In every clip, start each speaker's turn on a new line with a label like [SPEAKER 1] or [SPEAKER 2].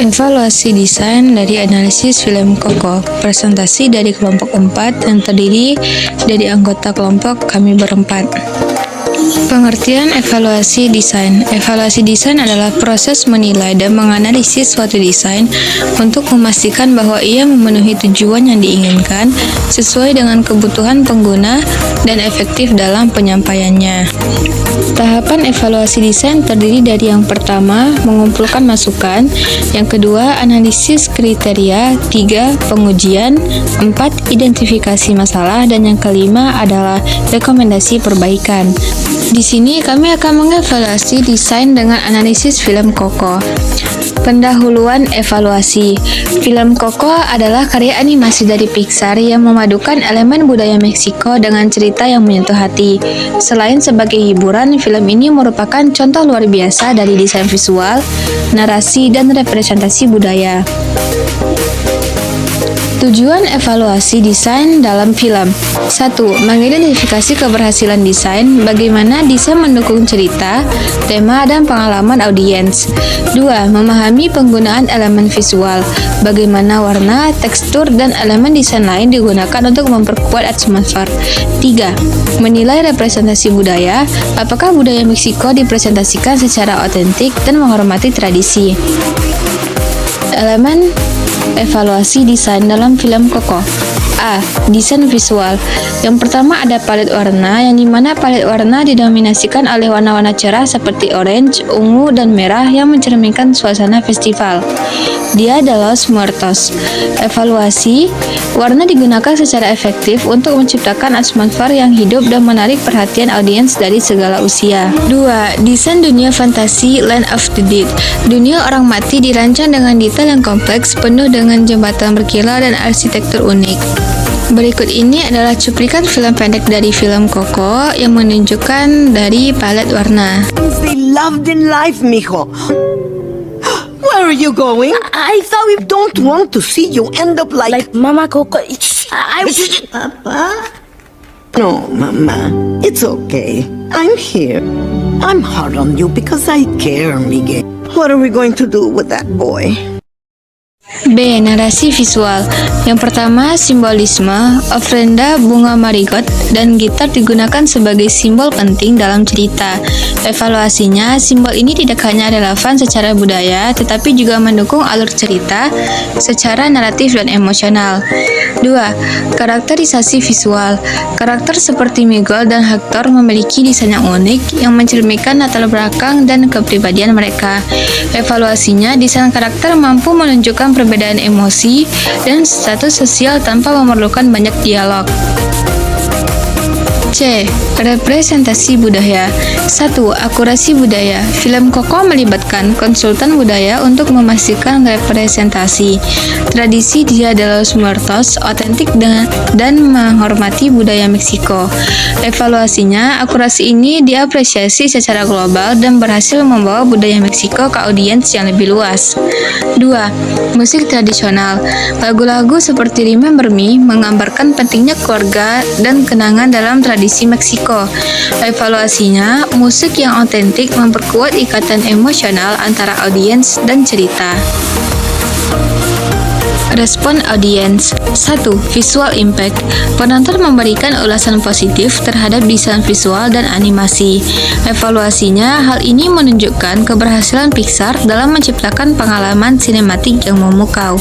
[SPEAKER 1] Evaluasi desain dari analisis film Koko. Presentasi dari kelompok 4 yang terdiri dari anggota kelompok kami berempat. Pengertian evaluasi desain. Evaluasi desain adalah proses menilai dan menganalisis suatu desain untuk memastikan bahwa ia memenuhi tujuan yang diinginkan sesuai dengan kebutuhan pengguna dan efektif dalam penyampaiannya. Tahapan evaluasi desain terdiri dari yang pertama, mengumpulkan masukan, yang kedua, analisis kriteria, 3, pengujian, 4, identifikasi masalah, dan yang kelima adalah rekomendasi perbaikan. Di sini kami akan mengevaluasi desain dengan analisis film Koko. Pendahuluan evaluasi. Film Koko adalah karya animasi dari Pixar yang memadukan elemen budaya Meksiko dengan cerita yang menyentuh hati. Selain sebagai hiburan, film ini merupakan contoh luar biasa dari desain visual, narasi, dan representasi budaya. Tujuan evaluasi desain dalam film. 1. Mengidentifikasi keberhasilan desain, bagaimana desain mendukung cerita, tema, dan pengalaman audiens. 2. Memahami penggunaan elemen visual, bagaimana warna, tekstur, dan elemen desain lain digunakan untuk memperkuat atmosfer. 3. Menilai representasi budaya, apakah budaya Meksiko dipresentasikan secara otentik dan menghormati tradisi. Elemen evaluasi desain dalam film Koko. A. Desain visual. Yang pertama ada palet warna, yang dimana palet warna didominasikan oleh warna-warna cerah seperti orange, ungu, dan merah yang mencerminkan suasana festival. Dia adalah Los Muertos. Evaluasi. Warna digunakan secara efektif untuk menciptakan atmosfer yang hidup dan menarik perhatian audiens dari segala usia. 2. Desain dunia fantasi Land of the Dead. Dunia orang mati dirancang dengan detail yang kompleks, penuh dengan jembatan berkilau dan arsitektur unik. Berikut ini adalah cuplikan film pendek dari film Koko yang menunjukkan dari palet warna.
[SPEAKER 2] They loved in life, mijo. Where are you going? I thought we don't want to see you end up like
[SPEAKER 3] Mama Coco.
[SPEAKER 2] Papa? No, Mama. It's okay. I'm here. I'm hard on you because I care, Miguel. What are we going to do with that boy?
[SPEAKER 1] B. Narasi visual. Yang pertama, simbolisme. Ofrenda, bunga marigot, dan gitar digunakan sebagai simbol penting dalam cerita. Evaluasinya, simbol ini tidak hanya relevan secara budaya, tetapi juga mendukung alur cerita secara naratif dan emosional. 2. Karakterisasi visual. Karakter seperti Miguel dan Hector memiliki desain yang unik yang mencerminkan latar belakang dan kepribadian mereka. Evaluasinya, desain karakter mampu menunjukkan perbedaan emosi dan status sosial tanpa memerlukan banyak dialog. C. Representasi budaya. 1. Akurasi budaya. Film Koko melibatkan konsultan budaya untuk memastikan representasi tradisi Dia de los Muertos otentik dan menghormati budaya Meksiko. Evaluasinya, akurasi ini diapresiasi secara global dan berhasil membawa budaya Meksiko ke audiens yang lebih luas. 2. Musik tradisional. Lagu-lagu seperti Remember Me menggambarkan pentingnya keluarga dan kenangan dalam tradisi Meksiko. Evaluasinya, musik yang otentik memperkuat ikatan emosional antara audiens dan cerita. Respon audiens. 1. Visual impact. Penonton memberikan ulasan positif terhadap desain visual dan animasi. Evaluasinya, hal ini menunjukkan keberhasilan Pixar dalam menciptakan pengalaman sinematik yang memukau.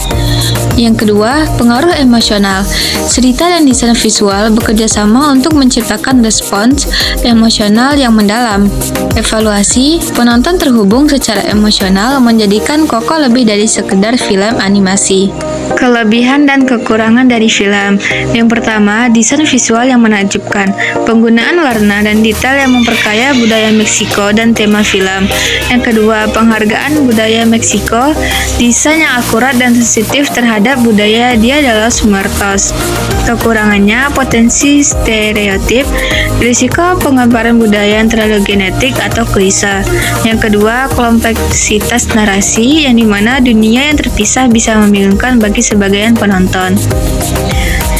[SPEAKER 1] Yang kedua, pengaruh emosional. Cerita dan desain visual bekerja sama untuk menciptakan respons emosional yang mendalam. Evaluasi, penonton terhubung secara emosional menjadikan Koko lebih dari sekedar film animasi. Kelebihan dan kekurangan dari film. Yang pertama, desain visual yang menakjubkan, penggunaan warna dan detail yang memperkaya budaya Meksiko dan tema film. Yang kedua, penghargaan budaya Meksiko, desain yang akurat dan sensitif terhadap budaya Dia de los Muertos. Kekurangannya, potensi stereotip, risiko penggambaran budaya yang terlalu genetik atau klise. Yang kedua, kompleksitas narasi, yang dimana dunia yang terpisah bisa membingungkan bagi sebagian penonton.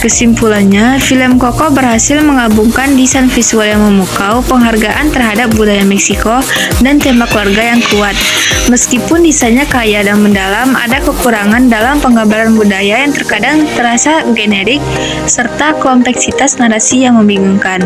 [SPEAKER 1] Kesimpulannya, film Coco berhasil menggabungkan desain visual yang memukau, penghargaan terhadap budaya Meksiko, dan tema keluarga yang kuat. Meskipun desainnya kaya dan mendalam, ada kekurangan dalam penggambaran budaya yang terkadang terasa generik, serta kompleksitas narasi yang membingungkan.